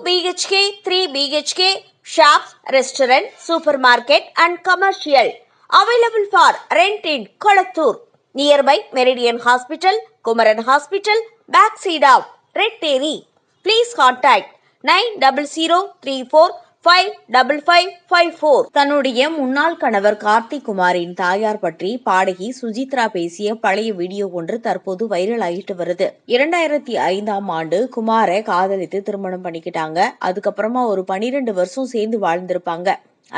BHK, 3 BHK, shops, restaurant, supermarket and commercial. Available for rent in Kolattur. Nearby Meridian Hospital, Kumaran Hospital, backside of Red Terry. Please contact 9034555554. தன்னுடைய முன்னாள் கணவர் கார்த்திக் குமாரின் தாயார் பற்றி பாடகி சுஜித்ரா பேசிய பழைய வீடியோ ஒன்று தற்போது வைரல் ஆகிட்டு வருது. 2005ஆம் ஆண்டு குமாரை காதலித்து திருமணம் பண்ணிக்கிட்டாங்க. அதுக்கப்புறமா ஒரு 12 வருஷம் சேர்ந்து வாழ்ந்திருப்பாங்க.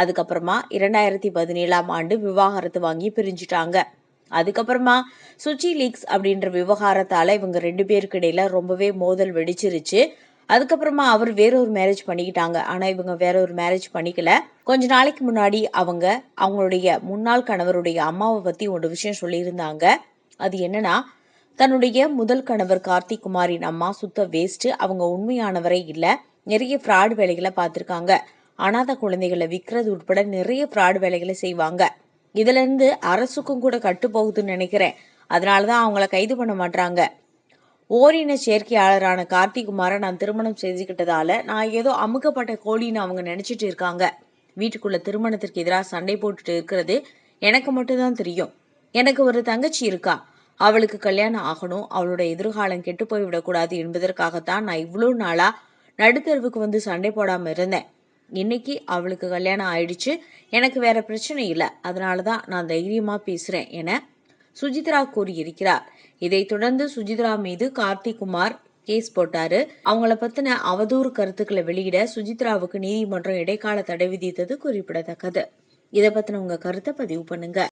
அதுக்கப்புறமா 2017ஆம் ஆண்டு விவாகரத்து வாங்கி பிரிஞ்சுட்டாங்க. அதுக்கப்புறமா சுச்சி லீக்ஸ் அப்படின்ற விவகாரத்தால இவங்க 2 பேருக்கு இடையில ரொம்பவே மோதல் வெடிச்சிருச்சு. அதுக்கப்புறமா அவர் வேறொரு மேரேஜ் பண்ணிக்கிட்டாங்க. ஆனா இவங்க வேறொரு மேரேஜ் பண்ணிக்கல. கொஞ்ச நாளைக்கு முன்னாடி அவங்களுடைய முன்னாள் கணவருடைய அம்மாவை பத்தி ஒரு விஷயம் சொல்லியிருந்தாங்க. அது என்னன்னா, தன்னுடைய முதல் கணவர் கார்த்திக் குமாரின் அம்மா சுத்த வேஸ்ட், அவங்க உண்மையானவரே இல்ல, நிறைய ஃப்ராட் வேலைகளை பார்த்திருக்காங்க. அனாதை குழந்தைகளை விற்கிறது உட்பட நிறைய ஃப்ராட் வேலைகளை செய்வாங்க. இதுல இருந்து அரசுக்கும் கூட கட்டு போகுதுன்னு நினைக்கிறேன். அதனாலதான் அவங்கள கைது பண்ண மாட்டாங்க. ஓரின சேர்க்கையாளரான கார்த்திக் குமாரை நான் திருமணம் செஞ்சுக்கிட்டதால நான் ஏதோ அமுக்கப்பட்ட கோழின்னு அவங்க நினைச்சிட்டு இருக்காங்க. வீட்டுக்குள்ள திருமணத்திற்கு எதிராக சண்டை போட்டுட்டு இருக்கிறது எனக்கு மட்டும்தான் தெரியும். எனக்கு ஒரு தங்கச்சி இருக்கா. அவளுக்கு கல்யாணம் ஆகணும், அவளோட எதிர்காலம் கெட்டு போய்விடக்கூடாது என்பதற்காகத்தான் நான் இவ்வளோ நாளா நடுத்தருவுக்கு வந்து சண்டை போடாம இருந்தேன். இன்னைக்கு அவளுக்கு கல்யாணம் ஆயிடுச்சு, எனக்கு வேற பிரச்சனை இல்லை, அதனாலதான் நான் தைரியமா பேசுறேன் என சுஜித்ரா கூறியிருக்கிறார். இதைத் தொடர்ந்து சுஜித்ரா மீது கார்த்திக் குமார் கேஸ் போட்டாரு. அவங்கள பத்தின அவதூறு கருத்துக்களை வெளியிட சுஜித்ராவுக்கு நீதிமன்றம் இடைக்கால தடை விதித்தது குறிப்பிடத்தக்கது. இதை பத்தின உங்க கருத்தை பதிவு பண்ணுங்க.